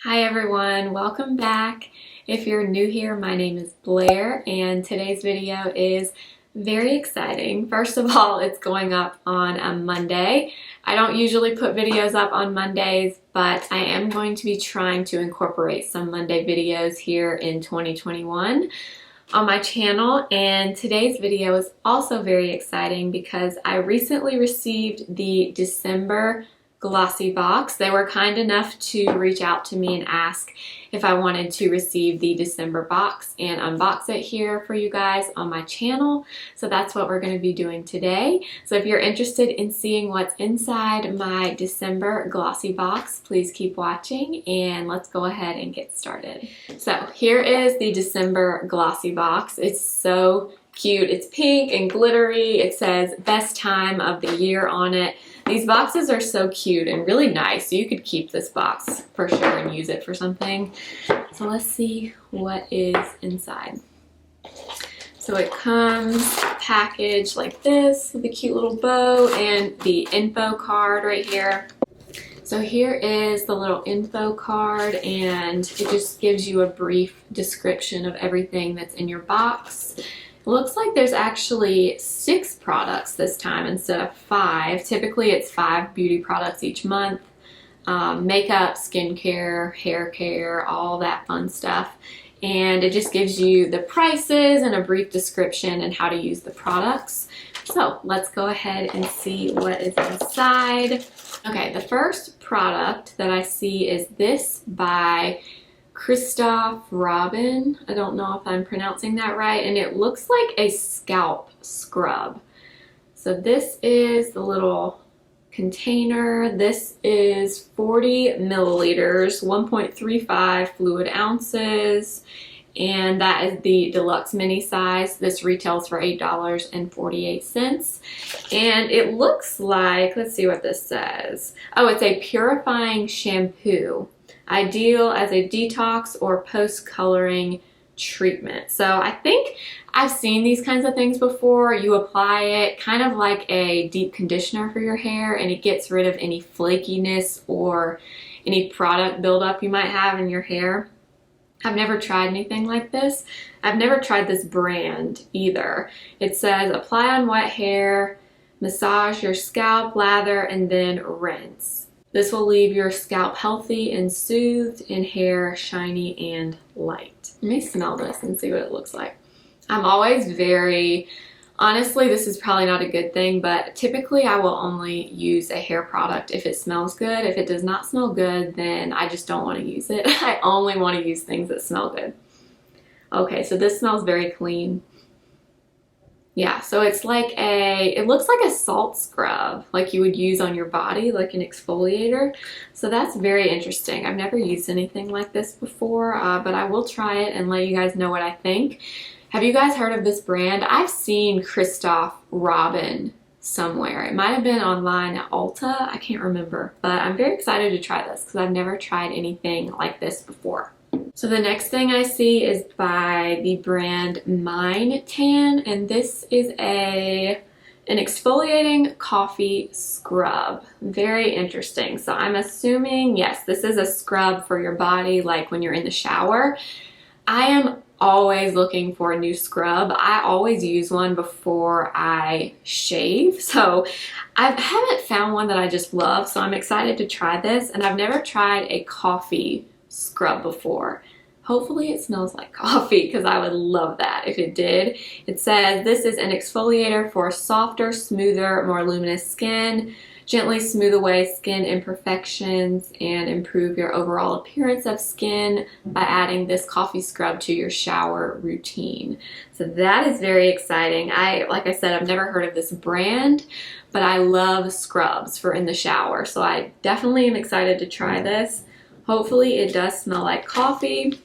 Hi everyone, welcome back. If you're new here, my name is Blair and today's video is very exciting. First of all, it's going up on a Monday. I don't usually put videos up on Mondays, but I am going to be trying to incorporate some Monday videos here in 2021 on my channel, and today's video is also very exciting because I recently received the December glossy box. They were kind enough to reach out to me and ask if I wanted to receive the December box and unbox it here for you guys on my channel. So that's what we're going to be doing today. So if you're interested in seeing what's inside my December glossy box, please keep watching and let's go ahead and get started. So here is the December glossy box. It's so cute. It's pink and glittery. It says best time of the year on it. These boxes are so cute and really nice. So you could keep this box for sure and use it for something. So let's see what is inside. So it comes packaged like this with a cute little bow and the info card right here. So here is the little info card, and it just gives you a brief description of everything that's in your box. It looks like there's actually 6 products this time instead of 5. Typically it's 5 beauty products each month. Makeup, skincare, hair care, all that fun stuff. And it just gives you the prices and a brief description and how to use the products. So let's go ahead and see what is inside. Okay, the first product that I see is this by Christophe Robin. I don't know if I'm pronouncing that right, and it looks like a scalp scrub. So this is the little container. This is 40 milliliters, 1.35 fluid ounces, and that is the deluxe mini size. This retails for $8.48, and it looks like, let's see what this says. Oh, it's a purifying shampoo. Ideal as a detox or post-coloring treatment. So I think I've seen these kinds of things before. You apply it kind of like a deep conditioner for your hair, and it gets rid of any flakiness or any product buildup you might have in your hair. I've never tried anything like this. I've never tried this brand either. It says apply on wet hair, massage your scalp, lather, and then rinse. This will leave your scalp healthy and soothed and hair shiny and light. Let me smell this and see what it looks like. I'm always honestly, this is probably not a good thing, but typically I will only use a hair product if it smells good. If it does not smell good, then I just don't want to use it. I only want to use things that smell good. Okay, so this smells very clean. Yeah, so it's like it looks like a salt scrub, like you would use on your body, like an exfoliator. So that's very interesting. I've never used anything like this before, but I will try it and let you guys know what I think. Have you guys heard of this brand? I've seen Christophe Robin somewhere. It might have been online at Ulta. I can't remember, but I'm very excited to try this because I've never tried anything like this before. So the next thing I see is by the brand Mine Tan, and this is an exfoliating coffee scrub. Very interesting. So I'm assuming, yes, this is a scrub for your body, like when you're in the shower. I am always looking for a new scrub. I always use one before I shave. So I haven't found one that I just love, so I'm excited to try this, and I've never tried a coffee scrub before. Hopefully it smells like coffee because I would love that if it did. It says this is an exfoliator for softer, smoother, more luminous skin. Gently smooth away skin imperfections and improve your overall appearance of skin by adding this coffee scrub to your shower routine. So that is very exciting. Like I said, I've never heard of this brand, but I love scrubs for in the shower. So I definitely am excited to try this. Hopefully it does smell like coffee.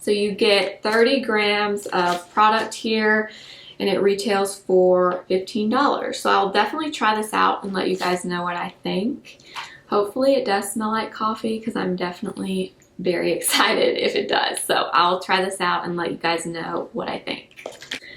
So you get 30 grams of product here, and it retails for $15. So I'll definitely try this out and let you guys know what I think. Hopefully it does smell like coffee because I'm definitely very excited if it does. So I'll try this out and let you guys know what I think.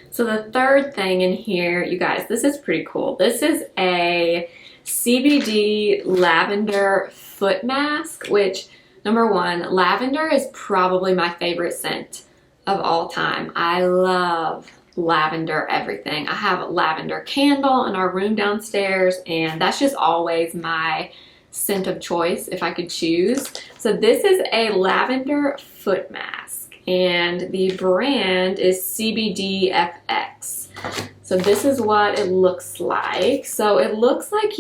So the third thing in here, you guys, this is pretty cool. This is a CBD lavender foot mask, which Number one, lavender is probably my favorite scent of all time. I love lavender everything. I have a lavender candle in our room downstairs, and that's just always my scent of choice if I could choose. So this is a lavender foot mask, and the brand is CBD-FX. So this is what it looks like. So it looks like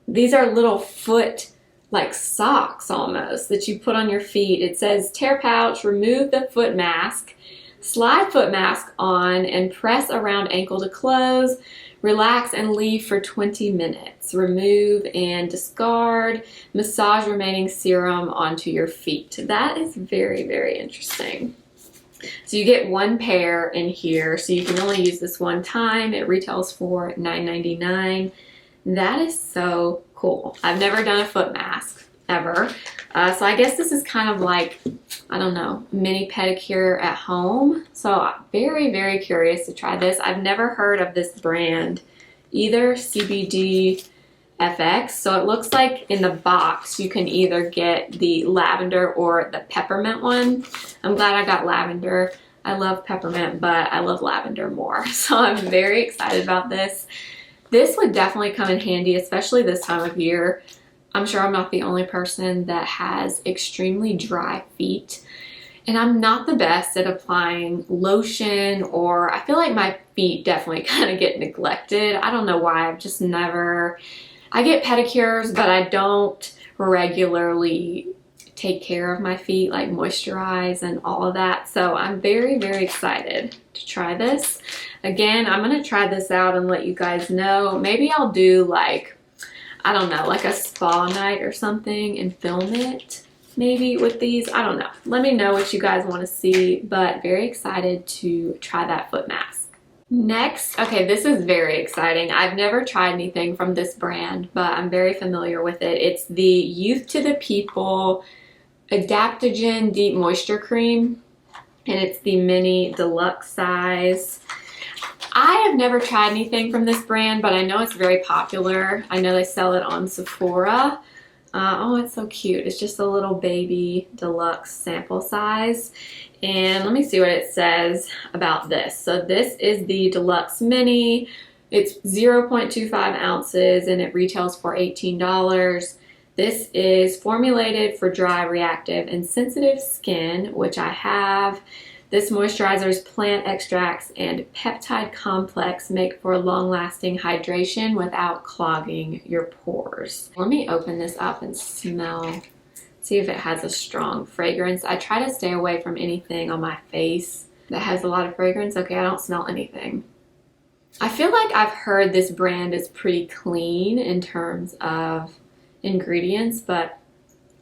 these are little foot like socks almost that you put on your feet. It says tear pouch, remove the foot mask, slide foot mask on and press around ankle to close, relax and leave for 20 minutes. Remove and discard, massage remaining serum onto your feet. That is very, very interesting. So you get one pair in here, so you can only use this one time. It retails for $9.99. That is so cool. I've never done a foot mask ever. So I guess this is kind of like, I don't know, mini pedicure at home. So I'm very, very curious to try this. I've never heard of this brand either, CBD-FX. So it looks like in the box you can either get the lavender or the peppermint one. I'm glad I got lavender. I love peppermint, but I love lavender more. So I'm very excited about this. This would definitely come in handy, especially this time of year. I'm sure I'm not the only person that has extremely dry feet. And I'm not the best at applying lotion, or I feel like my feet definitely kind of get neglected. I don't know why. I've just never, I get pedicures, but I don't regularly take care of my feet, like moisturize and all of that. So I'm very, very excited to try this. Again, I'm going to try this out and let you guys know. Maybe I'll do like, I don't know, like a spa night or something and film it maybe with these. I don't know. Let me know what you guys want to see, but very excited to try that foot mask. Next, okay, this is very exciting. I've never tried anything from this brand, but I'm very familiar with it. It's the Youth to the People Adaptogen Deep Moisture Cream, and it's the mini deluxe size. I have never tried anything from this brand, but I know it's very popular. I know they sell it on Sephora. Oh, it's so cute. It's just a little baby deluxe sample size. And let me see what it says about this. So this is the deluxe mini. It's 0.25 ounces and it retails for $18. This is formulated for dry, reactive, and sensitive skin, which I have. This moisturizer's plant extracts and peptide complex make for long-lasting hydration without clogging your pores. Let me open this up and smell, see if it has a strong fragrance. I try to stay away from anything on my face that has a lot of fragrance. Okay, I don't smell anything. I feel like I've heard this brand is pretty clean in terms of ingredients, but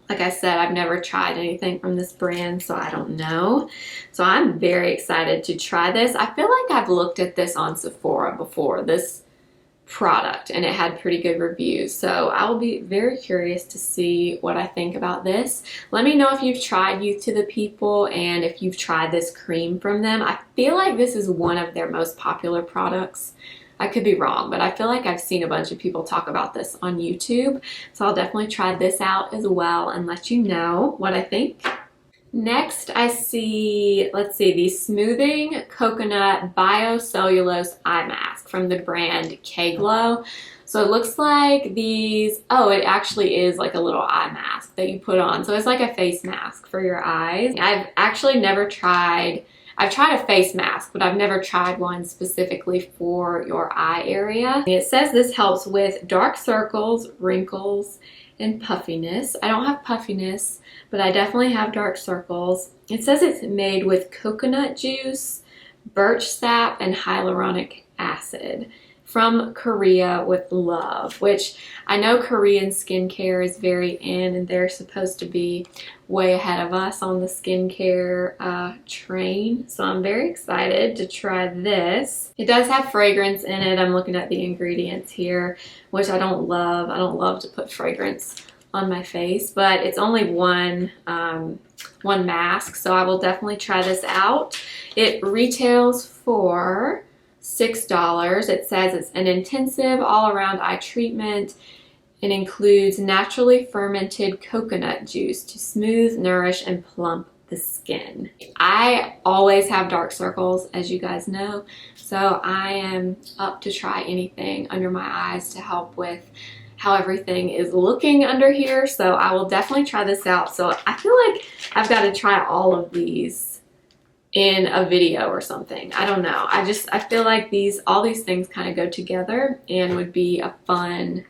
like I said, I've never tried anything from this brand, so I don't know. So I'm very excited to try this. I feel like I've looked at this on Sephora before, this product, and it had pretty good reviews. So I will be very curious to see what I think about this. Let me know if you've tried Youth to the People and if you've tried this cream from them. I feel like this is one of their most popular products. I could be wrong, but I feel like I've seen a bunch of people talk about this on YouTube. So I'll definitely try this out as well and let you know what I think. Next, I see, let's see, the Smoothing Coconut Bio-Cellulose Eye Mask from the brand Kglo. So it looks like these, oh, it actually is like a little eye mask that you put on. So it's like a face mask for your eyes. I've actually never tried, I've tried a face mask, but I've never tried one specifically for your eye area. It says this helps with dark circles, wrinkles, and puffiness. I don't have puffiness, but I definitely have dark circles. It says it's made with coconut juice, birch sap, and hyaluronic acid. From Korea with love, which I know Korean skincare is very in, and they're supposed to be way ahead of us on the skincare train. So I'm very excited to try this. It does have fragrance in it. I'm looking at the ingredients here, which I don't love. I don't love to put fragrance on my face, but it's only one mask, so I will definitely try this out. It retails for $6. It says it's an intensive all-around eye treatment It includes naturally fermented coconut juice to smooth, nourish, and plump the skin. I always have dark circles, as you guys know, so I am up to try anything under my eyes to help with how everything is looking under here. So I will definitely try this out. So I feel like I've got to try all of these in a video or something. I don't know. I feel like all these things kind of go together and would be a fun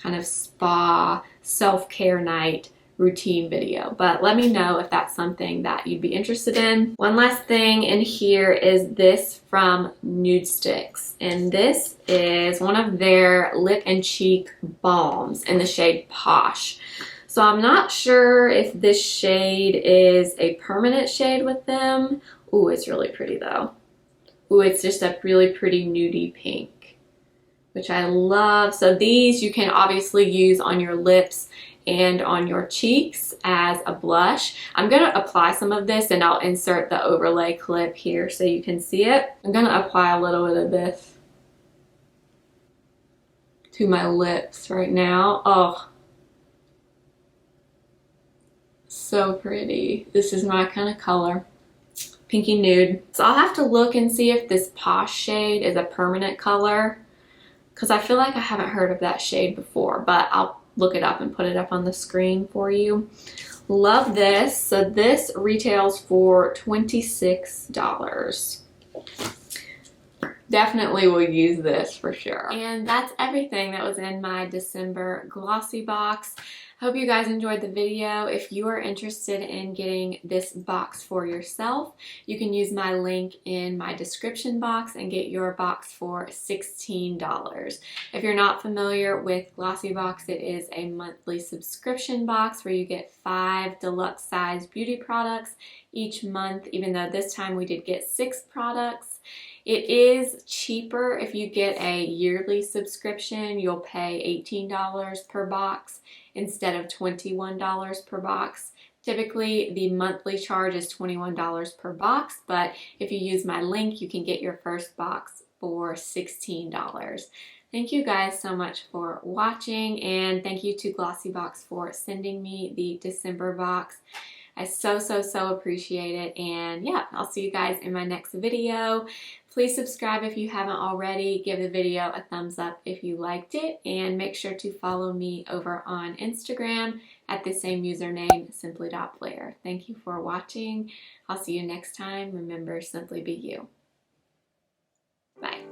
kind of spa self-care night routine video. But let me know if that's something that you'd be interested in. One last thing in here is this from Nudestix, and this is one of their lip and cheek balms in the shade Posh. So I'm not sure if this shade is a permanent shade with them. Ooh, it's really pretty though. Ooh, it's just a really pretty nudie pink, which I love. So these you can obviously use on your lips and on your cheeks as a blush. I'm gonna apply some of this and I'll insert the overlay clip here so you can see it. I'm gonna apply a little bit of this to my lips right now. Oh, so pretty. This is my kind of color. Pinky nude. So I'll have to look and see if this Posh shade is a permanent color, because I feel like I haven't heard of that shade before, but I'll look it up and put it up on the screen for you. Love this. So this retails for $26. Definitely will use this for sure. And that's everything that was in my December glossy box. Hope you guys enjoyed the video. If you are interested in getting this box for yourself, you can use my link in my description box and get your box for $16. If you're not familiar with Glossy Box, it is a monthly subscription box where you get 5 deluxe size beauty products each month, even though this time we did get 6 products. It is cheaper if you get a yearly subscription. You'll pay $18 per box instead of $21 per box. Typically, the monthly charge is $21 per box, but if you use my link, you can get your first box for $16. Thank you guys so much for watching, and thank you to Glossy Box for sending me the December box. I so appreciate it, and yeah, I'll see you guys in my next video. Please subscribe if you haven't already. Give the video a thumbs up if you liked it, and make sure to follow me over on Instagram at the same username, simply.blair. Thank you for watching. I'll see you next time. Remember, simply be you. Bye.